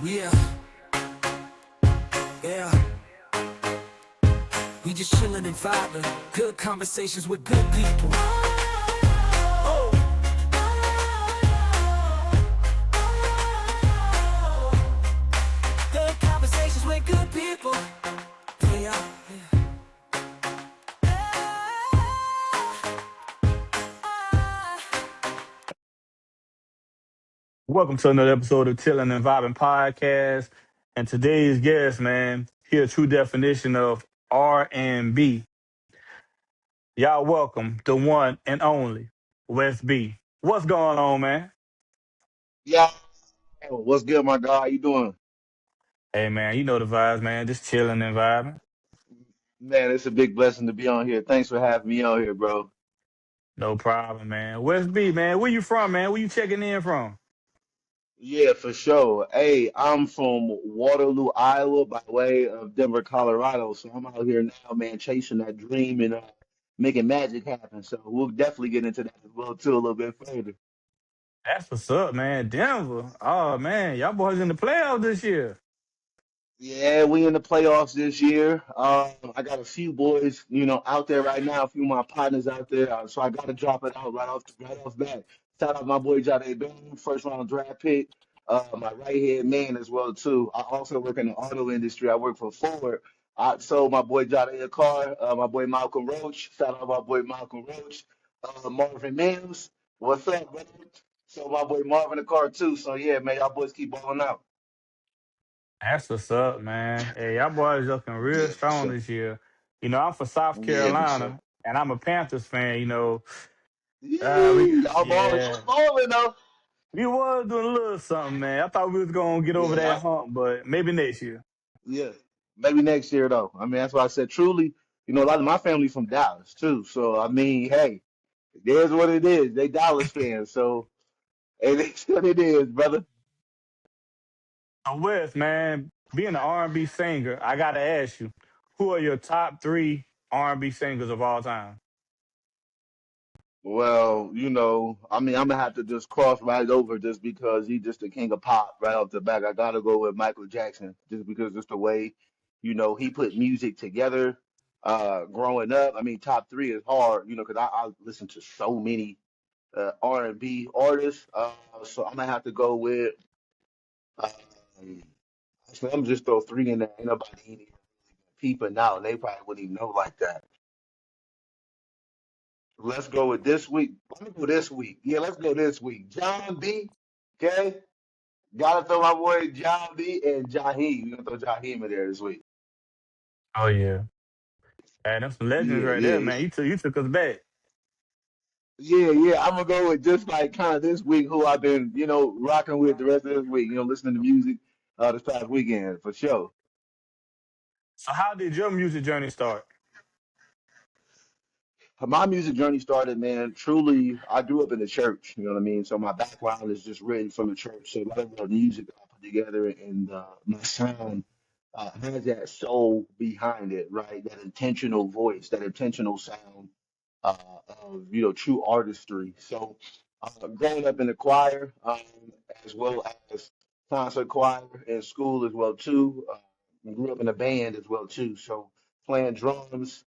Yeah, yeah. We just chillin' and vibing. Good conversations with good people. Oh, good conversations with good people. Yeah, Welcome to another episode of Chillin' and Vibing Podcast. And today's guest, man, he a true definition of R&B. Y'all welcome the one and only West B. What's going on, man? Yeah, what's good, my guy? How you doing? Hey, man, you know the vibes, man. Just chilling and vibing. Man, it's a big blessing to be on here. Thanks for having me on here, bro. No problem, man. West B, man, where you from, man? Where you checking in from? Yeah, for sure. Hey, I'm from Waterloo, Iowa, by way of Denver, Colorado. So I'm out here now, man, chasing that dream and making magic happen. So we'll definitely get into that as well too a little bit further. That's what's up, man. Denver. Oh, man, y'all boys in the playoffs this year. Yeah, we in the playoffs this year. I got a few boys, out there right now. A few of my partners out there, so I got to drop it out right off bat. Shout out my boy Jade Bain, first round draft pick. My right hand man as well too. I also work in the auto industry. I work for Ford. I sold my boy Jade a car. My boy Malcolm Roach. Shout out my boy Malcolm Roach. Marvin Mims. What's up, brother? So my boy Marvin a car too. So yeah, man, y'all boys keep balling out. That's what's up, man. Hey, y'all boys looking real Yeah, for strong sure. this year. I'm from South Yeah, for sure. Carolina, and I'm a Panthers fan. Yee, y'all balling, Yeah, y'all balling though. we was doing a little something, man. I thought we was gonna get over Yeah, that hump, but maybe next year. yeah. Maybe next year though. I mean, that's why I said truly. A lot of my family from Dallas too. So I mean, hey, there's what it is. They Dallas fans. So hey, that's what it is, brother. So, Wes, man, being an R&B singer, I gotta ask you, who are your top three R&B singers of all time? Well, I mean, I'm gonna have to just cross right over just because he's just the king of pop right off the back. I gotta go with Michael Jackson just because it's the way, he put music together. Growing up, I mean, top three is hard, because I listen to so many R&B artists. So I'm gonna have to go with. Um, Actually, I'm just throw three in there. Ain't nobody in here peeping out, and they probably wouldn't even know like that. Let's go with this week. Let me go this week. Yeah, let's go this week. John B. Okay, gotta throw my boy John B. and Jaheim. We're gonna throw Jaheim in there this week. Oh yeah, hey, them some legends Yeah, right there, yeah, man. You took us back. yeah. I'm gonna go with just like kind of this week who I've been, rocking with the rest of this week. Listening to music this past weekend for sure. So, how did your music journey start? My music journey started, man. Truly, I grew up in the church. You know what I mean. So my background is just written from the church. So a lot of the music that I put together and my sound has that soul behind it, right? That intentional voice, that intentional sound uh, of true artistry. So growing up in the choir, as well as concert choir in school as well too. Grew up in a band as well too. So playing drums,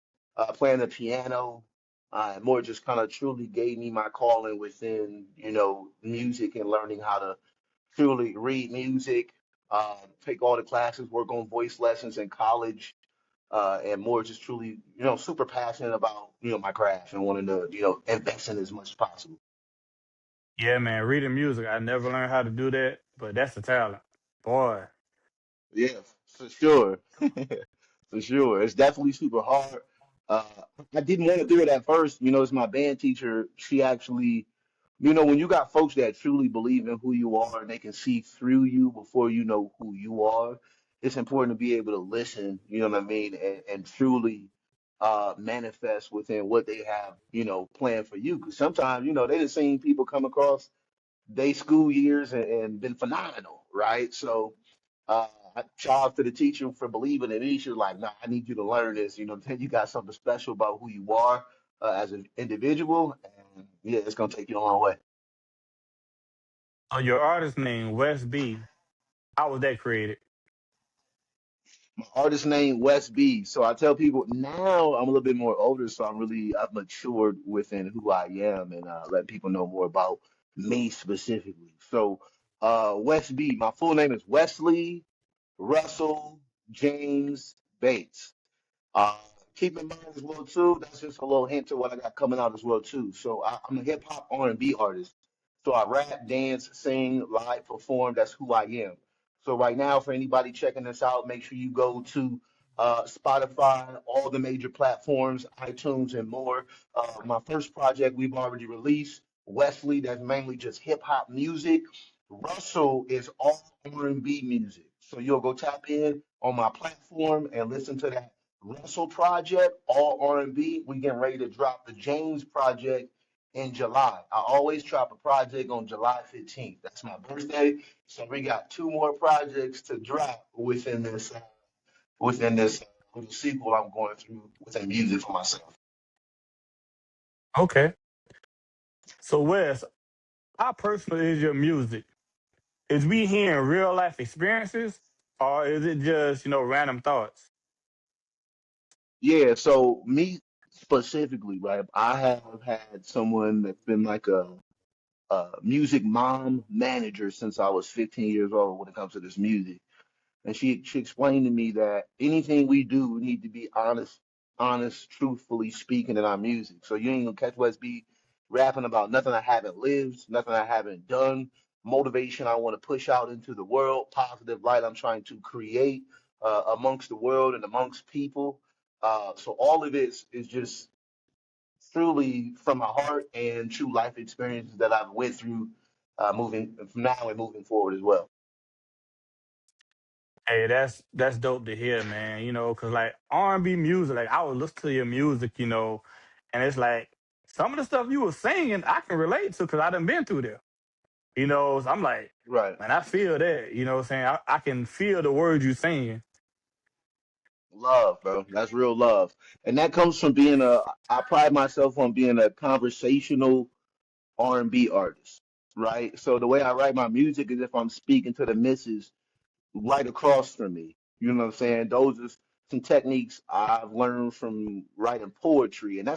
playing the piano, and more just kind of truly gave me my calling within music and learning how to truly read music, take all the classes, work on voice lessons in college, and more just truly, super passionate about, my craft and wanting to, invest in as much as possible. Yeah, man, reading music. I never learned how to do that, but that's a talent, boy. Yeah, for sure. For sure. It's definitely super hard. Uh, I didn't want to do it at first. It's my band teacher. She actually, when you got folks that truly believe in who you are and they can see through you before you know who you are, it's important to be able to listen, you know what I mean, and truly manifest within what they have, planned for you. Because sometimes, they just seen people come across they school years and been phenomenal, right? So shout out to the teacher for believing in me. She was like, "Nah, I need you to learn this. You got something special about who you are as an individual, and yeah, it's gonna take you a long way." So your artist name, West B. How was that created? My artist name West B. So I tell people now I'm a little bit more older, so I've matured within who I am and let people know more about me specifically. So West B, my full name is Wesley Russell James Bates. Uh, Keep in mind as well too. That's just a little hint to what I got coming out as well too. So I'm a hip hop R&B artist. So I rap, dance, sing, live, perform. That's who I am. So right now, for anybody checking this out, make sure you go to Spotify, all the major platforms, iTunes, and more. My first project we've already released, Wesley. That's mainly just hip hop music. Russell is all R&B music. So you'll go tap in on my platform and listen to that Russell project, all R&B. We getting ready to drop the James project in July. I always drop a project on July 15th. That's my birthday. So we got two more projects to drop within this little sequel I'm going through within music for myself. Okay. So Wes, how personal is your music? Is we hearing real life experiences, or is it just random thoughts? Yeah, so me specifically, right? I have had someone that's been like a music mom manager since I was 15 years old when it comes to this music. And she explained to me that anything we do, we need to be honest, truthfully speaking in our music. So you ain't gonna catch West B rapping about nothing I haven't lived, nothing I haven't done, motivation I want to push out into the world, positive light I'm trying to create amongst the world and amongst people. So all of this is just truly from my heart and true life experiences that I've went through moving from now and moving forward as well. Hey, that's dope to hear, man. Cause like R&B music, like I would listen to your music, and it's like some of the stuff you were singing, I can relate to, cause I done been through there. So I'm like, Right. man, I feel that. What I'm saying? I can feel the words you saying. Love, bro. That's real love. And that comes from I pride myself on being a conversational R&B artist, right? So the way I write my music is if I'm speaking to the missus right across from me. You know what I'm saying? Those are some techniques I've learned from writing poetry. And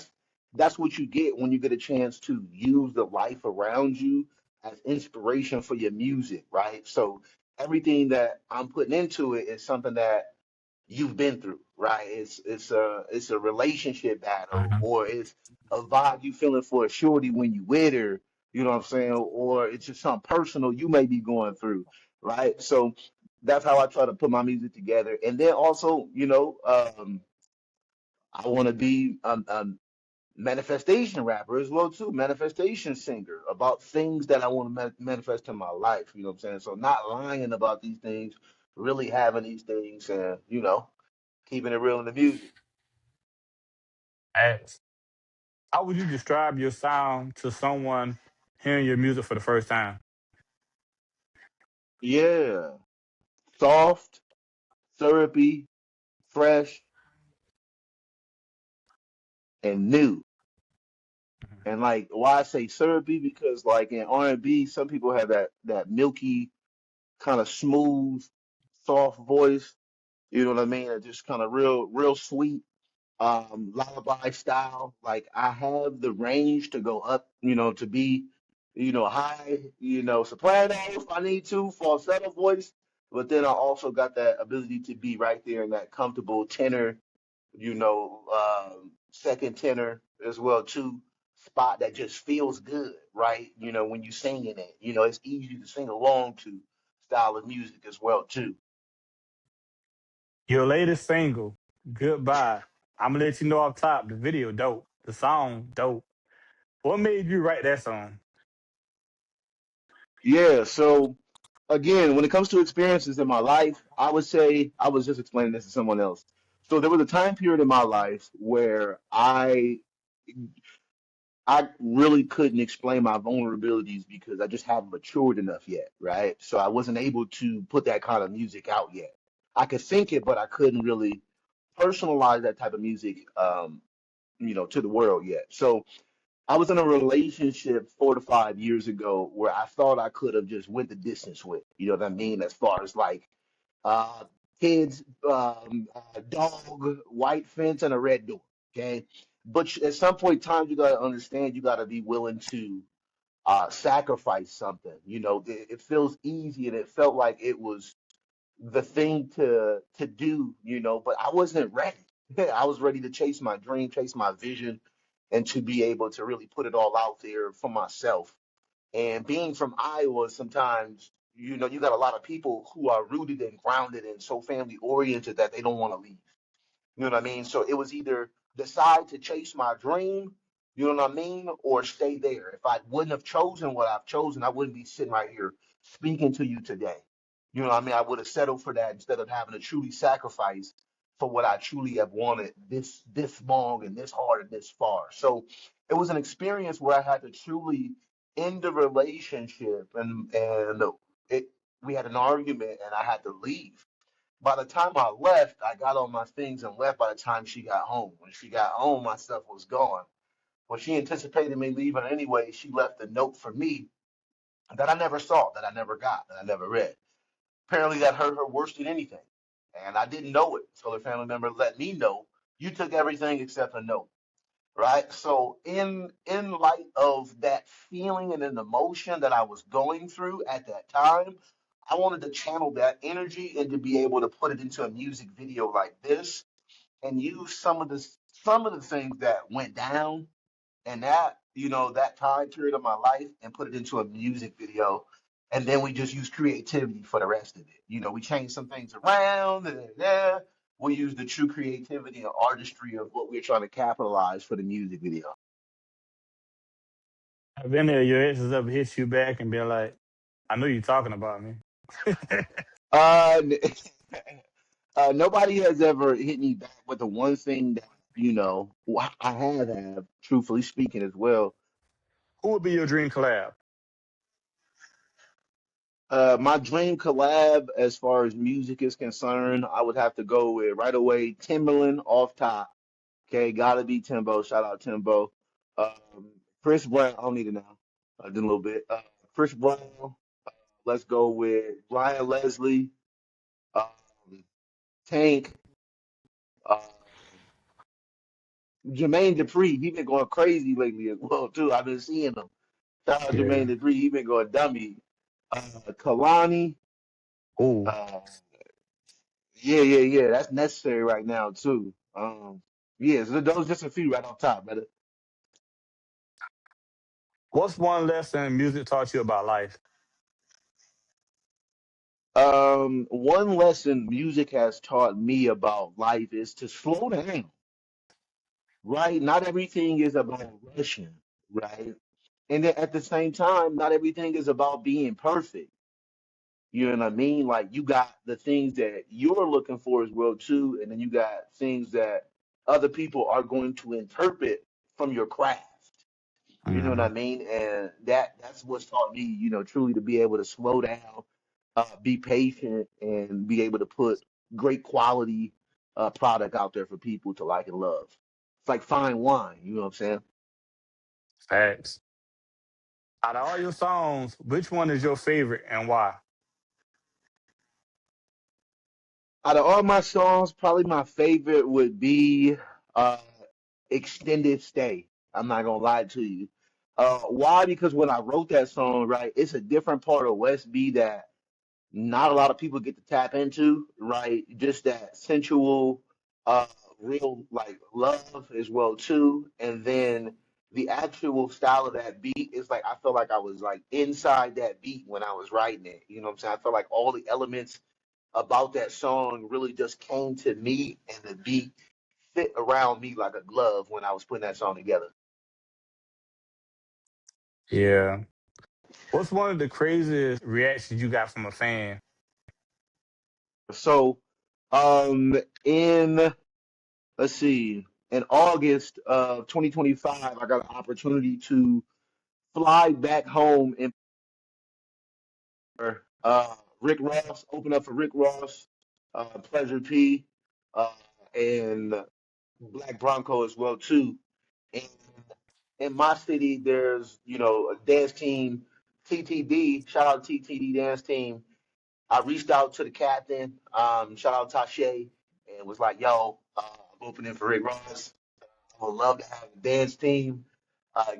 that's what you get when you get a chance to use the life around you as inspiration for your music, right? So everything that I'm putting into it is something that you've been through, right? It's a relationship battle, Mhm. or it's a vibe you feeling for a shorty when you with her, you know what I'm saying? Or it's just something personal you may be going through, right? So that's how I try to put my music together. And then also, I want to be a manifestation rapper as well too, manifestation singer about things that I want to manifest in my life. You know what I'm saying? So not lying about these things, really having these things, and keeping it real in the music. As How would you describe your sound to someone hearing your music for the first time? Yeah, soft, syrupy, fresh, and new. And like, why I say syrupy, because like in R&B, some people have that milky kind of smooth, soft voice. You know what I mean? It's just kind of real sweet, lullaby style. Like I have the range to go up, to be, high, soprano if I need to, falsetto voice. But then I also got that ability to be right there in that comfortable tenor, second tenor as well too, spot that just feels good, right? When you singing it, it's easy to sing along to style of music as well too. Your latest single, Goodbye. I'm gonna let you know off top, the video dope. The song dope. What made you write that song? Yeah, so again, when it comes to experiences in my life, I would say I was just explaining this to someone else. So there was a time period in my life where I really couldn't explain my vulnerabilities because I just hadn't matured enough yet, right? So I wasn't able to put that kind of music out yet. I could think it, but I couldn't really personalize that type of music to the world yet. So I was in a relationship 4 to 5 years ago where I thought I could have just went the distance with. You know what I mean? As far as like uh, kids, dog, white fence, and a red door. Okay, but at some point in time, you gotta understand. You gotta be willing to sacrifice something. You know, it feels easy, and it felt like it was the thing to do. You know, but I wasn't ready. I was ready to chase my dream, chase my vision, and to be able to really put it all out there for myself. And being from Iowa, sometimes, you know, you got a lot of people who are rooted and grounded and so family oriented that they don't want to leave. You know what I mean? So it was either decide to chase my dream, you know what I mean, or stay there. If I wouldn't have chosen what I've chosen, I wouldn't be sitting right here speaking to you today. You know what I mean? I would have settled for that instead of having to truly sacrifice for what I truly have wanted this long and this hard and this far. So it was an experience where I had to truly end the relationship, and it we had an argument and I had to leave. By the time I left, I got all my things and left by the time she got home. When she got home, my stuff was gone. When she anticipated me leaving anyway, she left a note for me that I never saw, that I never got, that I never read. Apparently, that hurt her worse than anything. And I didn't know it. So the family member let me know, you took everything except a note, right? So in light of that feeling and an emotion that I was going through at that time, I wanted to channel that energy and to be able to put it into a music video like this and use some of the things that went down and that, you know, that time period of my life and put it into a music video. And then we just use creativity for the rest of it. You know, we change some things around and yeah, we use the true creativity and artistry of what we're trying to capitalize for the music video. Have any of your exes ever hit you back and been like, I know you're talking about me? Uh, nobody has ever hit me back, but the one thing that, you know, I have, truthfully speaking as well. Who would be your dream collab? My dream collab, as far as music is concerned, I would have to go with right away Timberland off top. Okay, gotta be Timbo. Shout out Timbo. Um, Chris Brown. I don't need it now. I did a little bit. Chris Brown. Let's go with Ryan Leslie. Um, Tank. Uh, Jermaine Dupri. He been going crazy lately as well too. I've been seeing him. Shout out Jermaine Yeah. Dupri. He been going dummy. Kalani. Oh, Uh, yeah. That's necessary right now too. Yeah, so those just a few right off top, brother. what's one lesson music taught you about life? One lesson music has taught me about life is to slow down, right? Not everything is about rushing, right? And then at the same time, not everything is about being perfect. You know what I mean? Like you got the things that you're looking for as well too, and then you got things that other people are going to interpret from your craft. You know what I Hmm. mean? And that's what's taught me, you know, truly to be able to slow down, be patient, and be able to put great quality product out there for people to like and love. It's like fine wine, you know what I'm saying? Facts. Out of all your songs, which one is your favorite and why? Out of all my songs, probably my favorite would be uh, Extended Stay. I'm not gonna lie to you. Why? Because when I wrote that song, right, it's a different part of West B that not a lot of people get to tap into, right? Just that sensual, uh, real like love as well too, and then the actual style of that beat is like I felt like I was like inside that beat when I was writing it. You know what I'm saying? I felt like all the elements about that song really just came to me, and the beat fit around me like a glove when I was putting that song together. Yeah. What's one of the craziest reactions you got from a fan? So, um, in let's see, in August of 2025, I got an opportunity to fly back home and Rick Ross, open up for Rick Ross, Pleasure P, uh, and Black Bronco as well too. And in my city, there's, a dance team, TTD, shout out TTD dance team. I reached out to the captain, shout out Tashe, and was like, yo, I'm opening for Rick Ross. I would love to have a dance team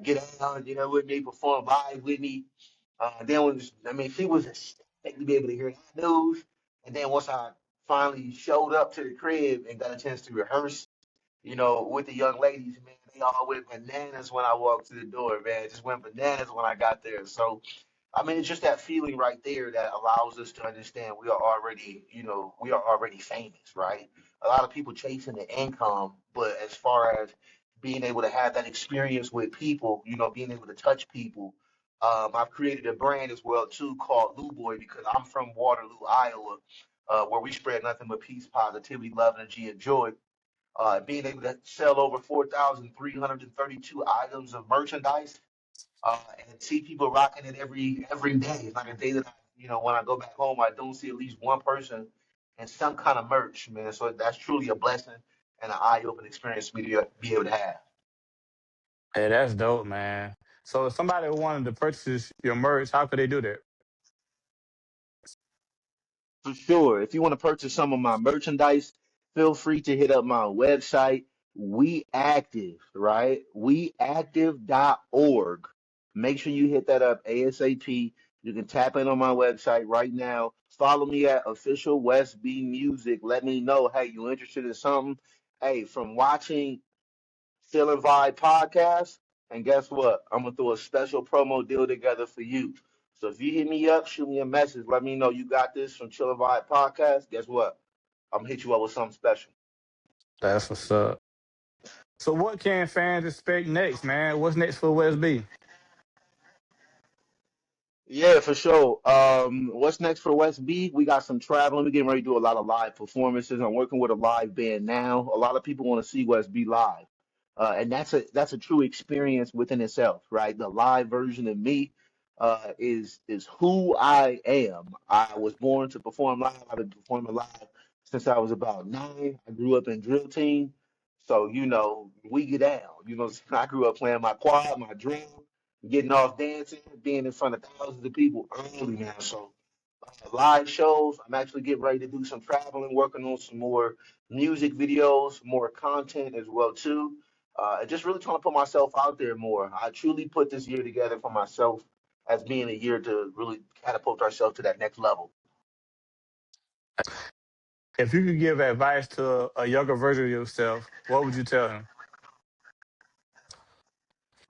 get on, with me, perform live with me. Then she was ecstatic to be able to hear that news. And then once I finally showed up to the crib and got a chance to rehearse, with the young ladies, man, they all went bananas when I walked through the door, man. Just went bananas when I got there. So, I mean, it's just that feeling right there that allows us to understand we are already famous, right? A lot of people chasing the income, but as far as being able to have that experience with people, being able to touch people, I've created a brand as well too called Lou Boy because I'm from Waterloo, Iowa, where we spread nothing but peace, positivity, love, energy, and joy. Being able to sell over 4,332 items of merchandise and see people rocking it every day. It's like a day that when I go back home, I don't see at least one person in some kind of merch, man. So that's truly a blessing and an eye-opening experience for me to be able to have. Hey, that's dope, man. So if somebody wanted to purchase your merch, how could they do that? For sure. If you want to purchase some of my merchandise, feel free to hit up my website, We Active, right? WeActive.org. Make sure you hit that up ASAP. You can tap in on my website right now. Follow me at official West B Music. Let me know, hey, you interested in something? Hey, from watching Still and Vibe podcast. And guess what? I'm gonna throw a special promo deal together for you. So if you hit me up, shoot me a message, let me know you got this from Chill and Vibe podcast. Guess what? I'm gonna hit you up with something special. That's what's up. So what can fans expect next, man? What's next for West B? Yeah, for sure. What's next for West B? We got some traveling. We're getting ready to do a lot of live performances. I'm working with a live band now. A lot of people want to see West B live, and that's a true experience within itself, right? The live version of me is who I am. I was born to perform live. I've been performing live since I was about 9. I grew up in drill team, so we get down. I grew up playing my quad, my drum, getting off dancing, being in front of thousands of people early now. So live shows. I'm actually getting ready to do some traveling, working on some more music videos, more content as well too. And just really trying to put myself out there more. I truly put this year together for myself as being a year to really catapult ourselves to that next level. If you could give advice to a younger version of yourself, what would you tell him?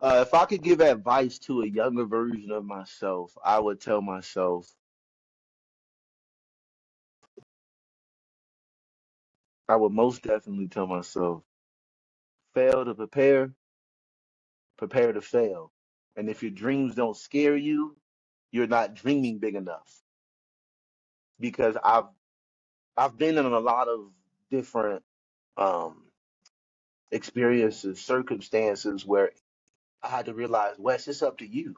If I could give advice to a younger version of myself, I would tell myself, I would most definitely tell myself, fail to prepare, prepare to fail. And if your dreams don't scare you, you're not dreaming big enough. Because I've been in a lot of different um experiences, circumstances where I had to realize, Wes, it's up to you.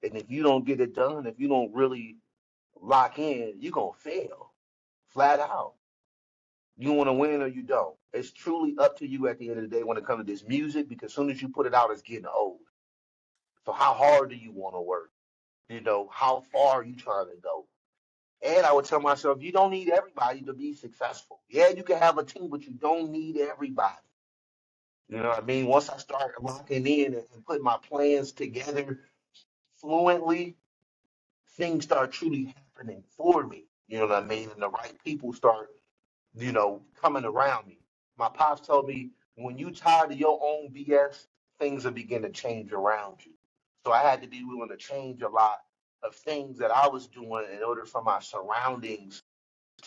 And if you don't get it done, if you don't really lock in, you're gonna fail. Flat out. You want to win or you don't. It's truly up to you at the end of the day when it comes to this music, because as soon as you put it out, it's getting old. So how hard do you want to work? How far are you trying to go? And I would tell myself, you don't need everybody to be successful. Yeah, you can have a team, but you don't need everybody. You know what I mean? Once I start locking in and putting my plans together fluently, things start truly happening for me. You know what I mean? And the right people start, coming around me. My pops told me, when you tired of your own BS, things will begin to change around you. So I had to be willing to change a lot of things that I was doing in order for my surroundings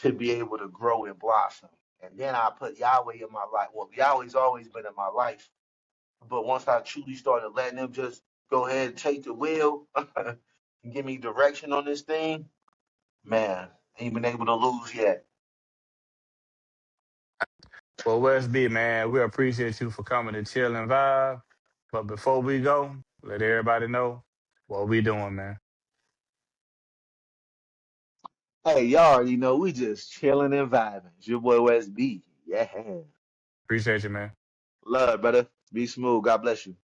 to be able to grow and blossom. And then I put Yahweh in my life. Well, Yahweh's always been in my life. But once I truly started letting him just go ahead and take the wheel and give me direction on this thing, man, ain't been able to lose yet. Well, West B, man, we appreciate you for coming to Chill and Vibe. But before we go, let everybody know what we doing, man. Hey, y'all already know we just chilling and vibing. It's your boy West B. Yeah. Appreciate you, man. Love, brother. Be smooth. God bless you.